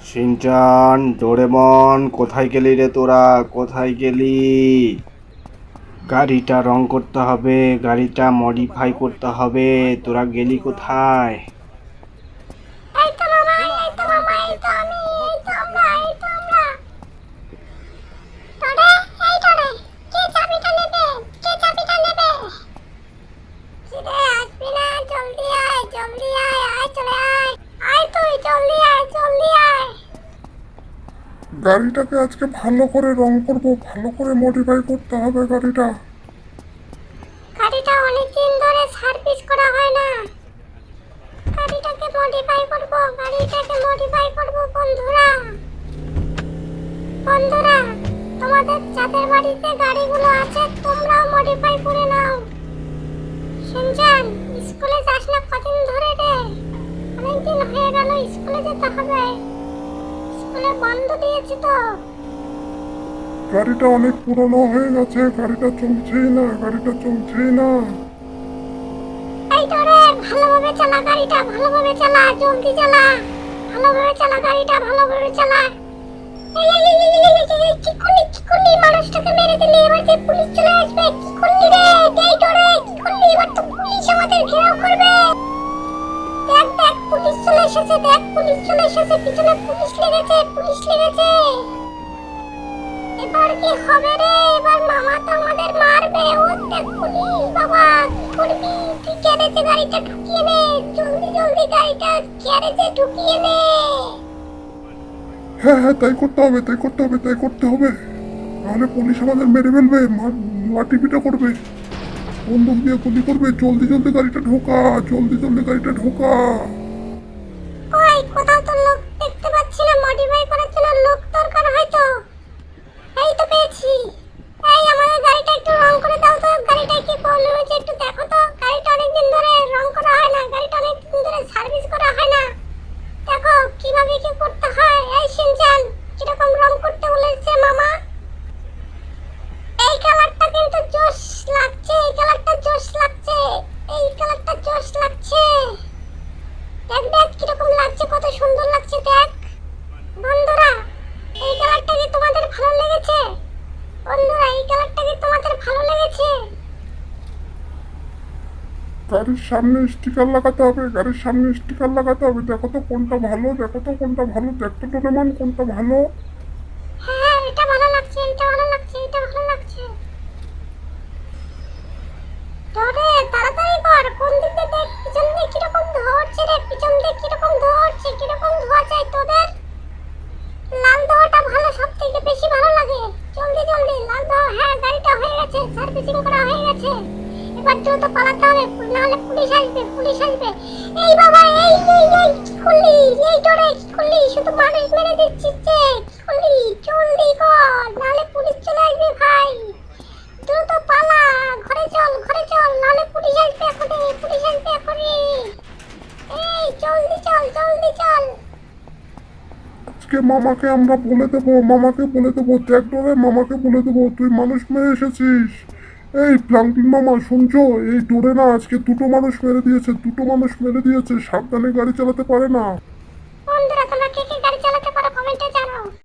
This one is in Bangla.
শিনচান, ডোরেমন, কোথায় গেলি রে তোরা? কোথায় গেলি? গাড়িটা রং করতে হবে, গাড়িটা মডিফাই করতে হবে। তোরা গেলি কোথায়? এই তো মামা, এই তো মামা, এই তো আমি, এই তো আমরা, এই তো আমরা। তোরে, এই তোরে, কে চাবিটা নেবে? কে চাবিটা নেবে? কিরে আসবি না? জলদি আয়, জলদি আয়, আয় চলে আয়। আয় তুই জলদি আয়, জলদি আয়। গাড়িটাকে আজকে ভালো করে রং করব, ভালো করে মডিফাই করতে হবে গাড়িটা। গাড়িটা অনেকদিন ধরে সার্ভিস করা হয় না। গাড়িটাকে মডিফাই করব, গাড়িটাকে মডিফাই করব বন্ধুরা। বন্ধুরা, তোমাদের যাদের বাড়িতে গাড়িগুলো আছে তোমরাও মডিফাই করে নাও। শিনচান, স্কুলে যাস না কদিন ধরে রে? অনেকদিন হয়ে গেল স্কুলে যেতে হবে। স্কুলে বন্ধ দিয়েছি তো। গাড়িটা অনেক পুরনো হয়ে গেছে, গাড়িটা চলছেই না, গাড়িটা চলছেই না। এই তোরে, ভালোভাবে চালা গাড়িটা, ভালোভাবে চালা, জলদি চালা। ভালোভাবে চালা গাড়িটা, ভালোভাবে চালা। এই এই এই এই এই, এই, এই, কি করলি, কি করলি? মানুষটাকে মেরে দিলি, এবার যে পুলিশ চলে আসবে। কি করলি রে? এই তোরে, কি করলি? এবার তো পুলিশ আমাদের ঘেরাও করবে। দেখ দেখ, পুলিশ চলে এসেছে, দেখ পুলিশ চলে এসেছে, পিছনে পুলিশ লেগেছে, পুলিশ লেগেছে। এবার কি হবে রে? এবার মামা তো আমাদের মারবে। ও দেখ পুলিশ, বাবা কি করবি? তুই গ্যারেজে গাড়িটা ঢুকিয়ে নে, জলদি জলদি গাড়িটা গ্যারেজে ঢুকিয়ে নে। হ্যাঁ হ্যাঁ, তাই করতে হবে, তাই করতে হবে, তাই করতে হবে। নাহলে পুলিশ আমাদের মেরে ফেলবে, লাঠিপিটা করবে, বন্দুক দিয়ে গুলি করবে। জলদি জলদি গাড়িটা ঢোকা, জলদি জলদি গাড়িটা ঢোকা। কই, কোথাও তো লোক দেখতে পাচ্ছি না। মডিফাই করার জন্য লোক দরকার হয়তো। এই তো পেয়েছি। এই আমাদের গাড়িটা একটু রং করে দাও তো। গাড়িটা কি প্রবলেম হয়েছে একটু দেখো তো। গাড়িটা অনেকদিন ধরে রং করা হয় না, গাড়িটা অনেকদিন ধরে সার্ভিস করা হয় না। দেখো কিভাবে কি করতে হয়। এই শিনচান, কিরকম রং করতে বলেছে মামা? এই কালারটা কিন্তু জোশ লাগছে, এই কালারটা জোশ লাগছে, এই কালারটা জোশ লাগছে। দেখ দেখ কিরকম লাগছে, কত সুন্দর লাগছে দেখ। বন্ধুরা, এই কালারটা কি তোমাদের ভালো লেগেছে? বন্ধুরা, এই কালারটা কি তোমাদের ভালো লেগেছে? গাড়ির সামনে স্টিকার লাগাতে হবে, গাড়ির সামনে স্টিকার লাগাতে হবে। দেখো তো কোনটা ভালো, দেখো তো কোনটা ভালো, দেখ তো ডোরেমন কোনটা ভালো। হ্যাঁ হ্যাঁ, এটা ভালো লাগছে, এটা ভালো লাগছে, এটা ভালো লাগছে। ধরে তাড়াতাড়ি কর, কোন দিক দিয়ে দেখ, পিছন দিয়ে কিরকম ধোয়া উঠছে রে, পিছন দিয়ে কিরকম ধোয়া উঠছে, কিরকম ধোয়া চাই তোদের? লাল ধোয়াটা ভালো, সব থেকে বেশি ভালো লাগে। জলদি জলদি লাল ধোয়া। হ্যাঁ, গাড়িটা হয়ে গেছে, সার্ভিসিং করা হয়ে গেছে। এবার দ্রুত পালাতে হবে, নাহলে পুলিশ আসবে, পুলিশ আসবে। এই বাবা, এই এই এই কি করলি? এই ডরে কি করলি? শুধু মানুষ মেরে দিচ্ছিস যে, কি করলি? জলদি কর, নাহলে পুলিশ চলে আসবে ভাই। দ্রুত পালা, ঘরে চল, ঘরে চল, নাহলে পুলিশ আসবে এখনই, পুলিশ আসবে এখনই। এই জলদি চল, জলদি চল। আজকে মামাকে আমরা বলে দেবো, মামাকে বলে দেবো। দেখ ডোরে, মামাকে বলে দেবো তুই মানুষ মেরে এসেছিস। এই প্লাঙ্কিন মামা শুনছো? এই ডোরে না আজকে দুটো মানুষ মেরে দিয়েছে, দুটো মানুষ মেরে দিয়েছে। সাবধানে গাড়ি চালাতে পারে না।